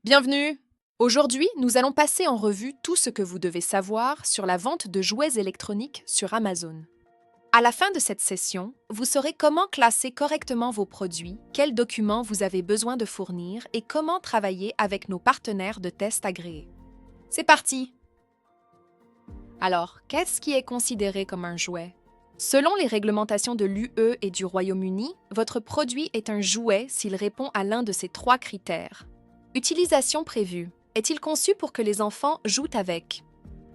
Bienvenue! Aujourd'hui, nous allons passer en revue tout ce que vous devez savoir sur la vente de jouets électroniques sur Amazon. À la fin de cette session, vous saurez comment classer correctement vos produits, quels documents vous avez besoin de fournir et comment travailler avec nos partenaires de test agréés. C'est parti! Alors, qu'est-ce qui est considéré comme un jouet? Selon les réglementations de l'UE et du Royaume-Uni, votre produit est un jouet s'il répond à l'un de ces trois critères. Utilisation prévue. Est-il conçu pour que les enfants jouent avec?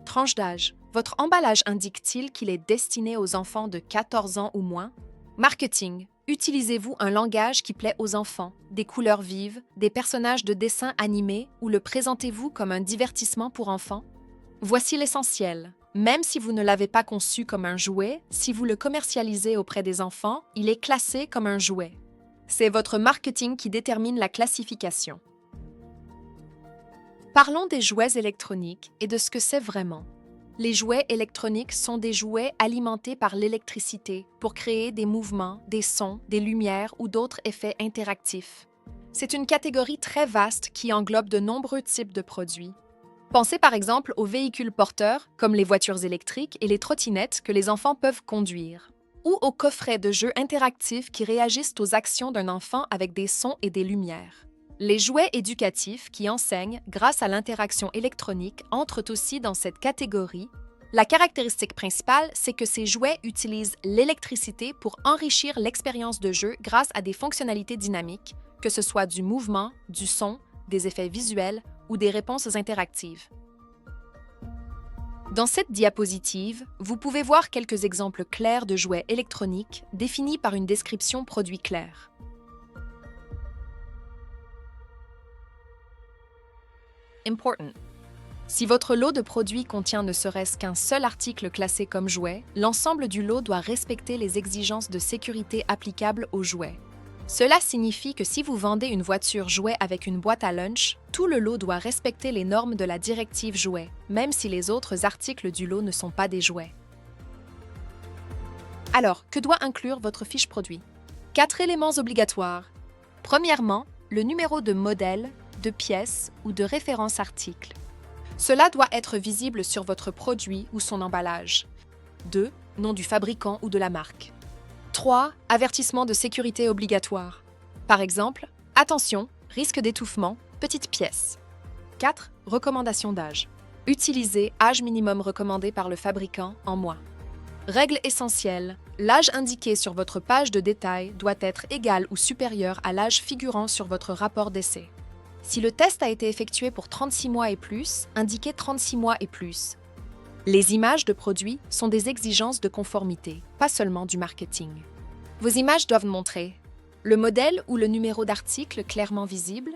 Tranche d'âge. Votre emballage indique-t-il qu'il est destiné aux enfants de 14 ans ou moins? Marketing. Utilisez-vous un langage qui plaît aux enfants, des couleurs vives, des personnages de dessins animés ou le présentez-vous comme un divertissement pour enfants? Voici l'essentiel. Même si vous ne l'avez pas conçu comme un jouet, si vous le commercialisez auprès des enfants, il est classé comme un jouet. C'est votre marketing qui détermine la classification. Parlons des jouets électroniques et de ce que c'est vraiment. Les jouets électroniques sont des jouets alimentés par l'électricité pour créer des mouvements, des sons, des lumières ou d'autres effets interactifs. C'est une catégorie très vaste qui englobe de nombreux types de produits. Pensez par exemple aux véhicules porteurs, comme les voitures électriques et les trottinettes que les enfants peuvent conduire, ou aux coffrets de jeux interactifs qui réagissent aux actions d'un enfant avec des sons et des lumières. Les jouets éducatifs qui enseignent grâce à l'interaction électronique entrent aussi dans cette catégorie. La caractéristique principale, c'est que ces jouets utilisent l'électricité pour enrichir l'expérience de jeu grâce à des fonctionnalités dynamiques, que ce soit du mouvement, du son, des effets visuels ou des réponses interactives. Dans cette diapositive, vous pouvez voir quelques exemples clairs de jouets électroniques définis par une description produit claire. Important. Si votre lot de produits contient ne serait-ce qu'un seul article classé comme jouet, l'ensemble du lot doit respecter les exigences de sécurité applicables aux jouets. Cela signifie que si vous vendez une voiture jouet avec une boîte à lunch, tout le lot doit respecter les normes de la directive jouet, même si les autres articles du lot ne sont pas des jouets. Alors, que doit inclure votre fiche produit? 4 éléments obligatoires. Premièrement, le numéro de modèle, de pièce ou de référence article. Cela doit être visible sur votre produit ou son emballage. 2. Nom du fabricant ou de la marque. 3. Avertissement de sécurité obligatoire. Par exemple, attention, risque d'étouffement, petite pièce. 4. Recommandation d'âge. Utilisez âge minimum recommandé par le fabricant en mois. Règle essentielle, l'âge indiqué sur votre page de détail doit être égal ou supérieur à l'âge figurant sur votre rapport d'essai. Si le test a été effectué pour 36 mois et plus, indiquez 36 mois et plus. Les images de produits sont des exigences de conformité, pas seulement du marketing. Vos images doivent montrer le modèle ou le numéro d'article clairement visible,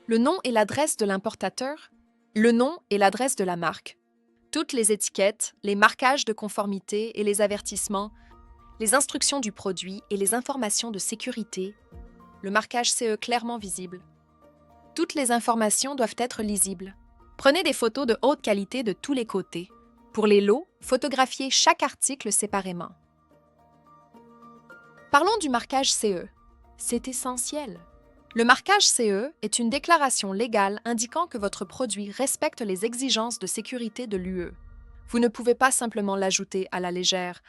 le nom et l'adresse de l'importateur, le nom et l'adresse de la marque, toutes les étiquettes, les marquages de conformité et les avertissements, les instructions du produit et les informations de sécurité, le marquage CE clairement visible. Toutes les informations doivent être lisibles. Prenez des photos de haute qualité de tous les côtés. Pour les lots, photographiez chaque article séparément. Parlons du marquage CE. C'est essentiel. Le marquage CE est une déclaration légale indiquant que votre produit respecte les exigences de sécurité de l'UE. Vous ne pouvez pas simplement l'ajouter à la légère.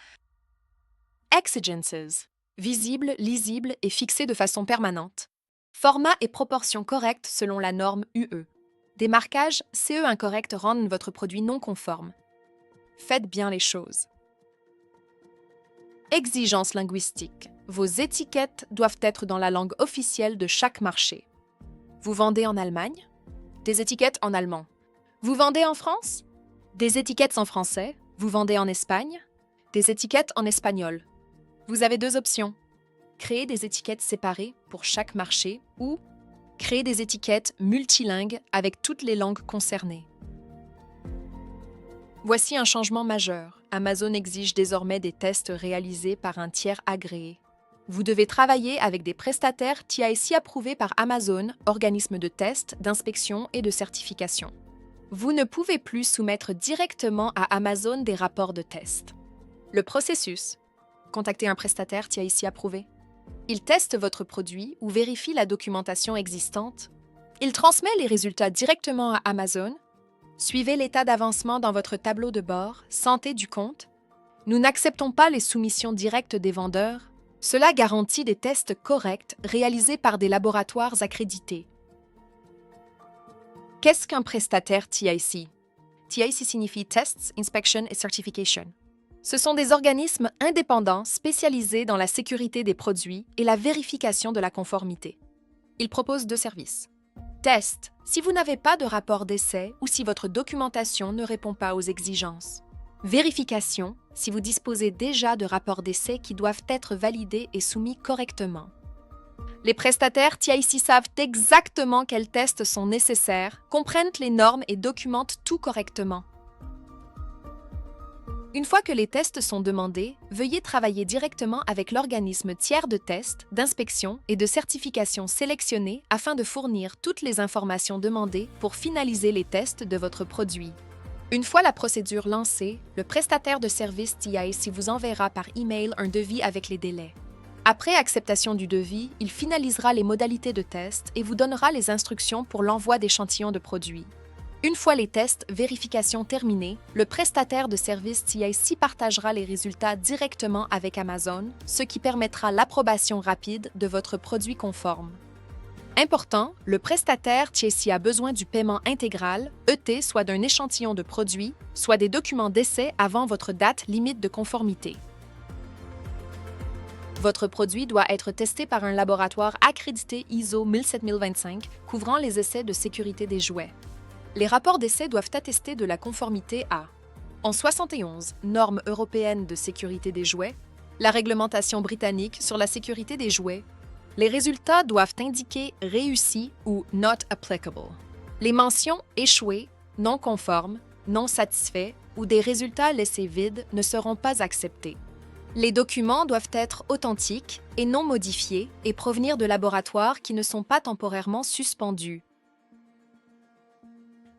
Exigences. Visible, lisible et fixé de façon permanente. Format et proportions correctes selon la norme UE. Des marquages CE incorrects rendent votre produit non conforme. Faites bien les choses. Exigences linguistiques. Vos étiquettes doivent être dans la langue officielle de chaque marché. Vous vendez en Allemagne? Des étiquettes en allemand. Vous vendez en France? Des étiquettes en français. Vous vendez en Espagne? Des étiquettes en espagnol. Vous avez deux options. Créer des étiquettes séparées pour chaque marché ou créer des étiquettes multilingues avec toutes les langues concernées. Voici un changement majeur. Amazon exige désormais des tests réalisés par un tiers agréé. Vous devez travailler avec des prestataires TIC approuvés par Amazon, organisme de test, d'inspection et de certification. Vous ne pouvez plus soumettre directement à Amazon des rapports de test. Le processus. Contactez un prestataire TIC approuvé. Il teste votre produit ou vérifie la documentation existante. Il transmet les résultats directement à Amazon. Suivez l'état d'avancement dans votre tableau de bord, santé du compte. Nous n'acceptons pas les soumissions directes des vendeurs. Cela garantit des tests corrects réalisés par des laboratoires accrédités. Qu'est-ce qu'un prestataire TIC? TIC signifie Tests, Inspection et Certification. Ce sont des organismes indépendants spécialisés dans la sécurité des produits et la vérification de la conformité. Ils proposent 2 services. Test, si vous n'avez pas de rapport d'essai ou si votre documentation ne répond pas aux exigences. Vérification, si vous disposez déjà de rapports d'essai qui doivent être validés et soumis correctement. Les prestataires TIC savent exactement quels tests sont nécessaires, comprennent les normes et documentent tout correctement. Une fois que les tests sont demandés, veuillez travailler directement avec l'organisme tiers de test, d'inspection et de certification sélectionné afin de fournir toutes les informations demandées pour finaliser les tests de votre produit. Une fois la procédure lancée, le prestataire de service TIC vous enverra par email un devis avec les délais. Après acceptation du devis, il finalisera les modalités de test et vous donnera les instructions pour l'envoi d'échantillons de produits. Une fois les tests, vérification terminée, le prestataire de service TIC partagera les résultats directement avec Amazon, ce qui permettra l'approbation rapide de votre produit conforme. Important, le prestataire TIC a besoin du paiement intégral, ET, soit d'un échantillon de produit, soit des documents d'essai avant votre date limite de conformité. Votre produit doit être testé par un laboratoire accrédité ISO 17025 couvrant les essais de sécurité des jouets. Les rapports d'essai doivent attester de la conformité à en 71, normes européennes de sécurité des jouets, la réglementation britannique sur la sécurité des jouets. Les résultats doivent indiquer réussi ou not applicable. Les mentions échoué, non conforme, non satisfait ou des résultats laissés vides ne seront pas acceptés. Les documents doivent être authentiques et non modifiés et provenir de laboratoires qui ne sont pas temporairement suspendus.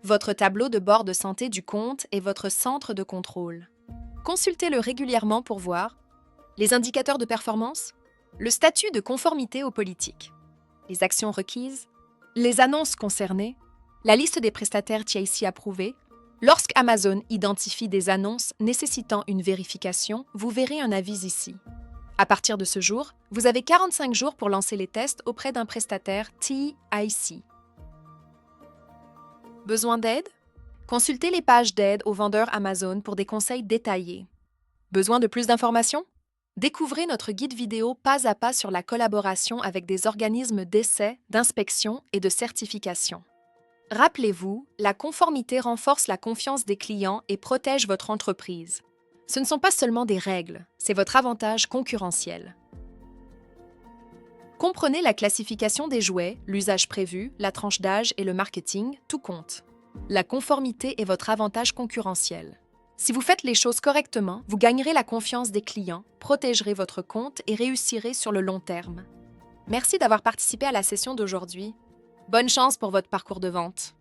Votre tableau de bord de santé du compte est votre centre de contrôle. Consultez-le régulièrement pour voir les indicateurs de performance, le statut de conformité aux politiques, les actions requises, les annonces concernées, la liste des prestataires TIC approuvés. Lorsqu'Amazon identifie des annonces nécessitant une vérification, vous verrez un avis ici. À partir de ce jour, vous avez 45 jours pour lancer les tests auprès d'un prestataire TIC. Besoin d'aide? Consultez les pages d'aide aux vendeurs Amazon pour des conseils détaillés. Besoin de plus d'informations? Découvrez notre guide vidéo pas à pas sur la collaboration avec des organismes d'essai, d'inspection et de certification. Rappelez-vous, la conformité renforce la confiance des clients et protège votre entreprise. Ce ne sont pas seulement des règles, c'est votre avantage concurrentiel. Comprenez la classification des jouets, l'usage prévu, la tranche d'âge et le marketing, tout compte. La conformité est votre avantage concurrentiel. Si vous faites les choses correctement, vous gagnerez la confiance des clients, protégerez votre compte et réussirez sur le long terme. Merci d'avoir participé à la session d'aujourd'hui. Bonne chance pour votre parcours de vente.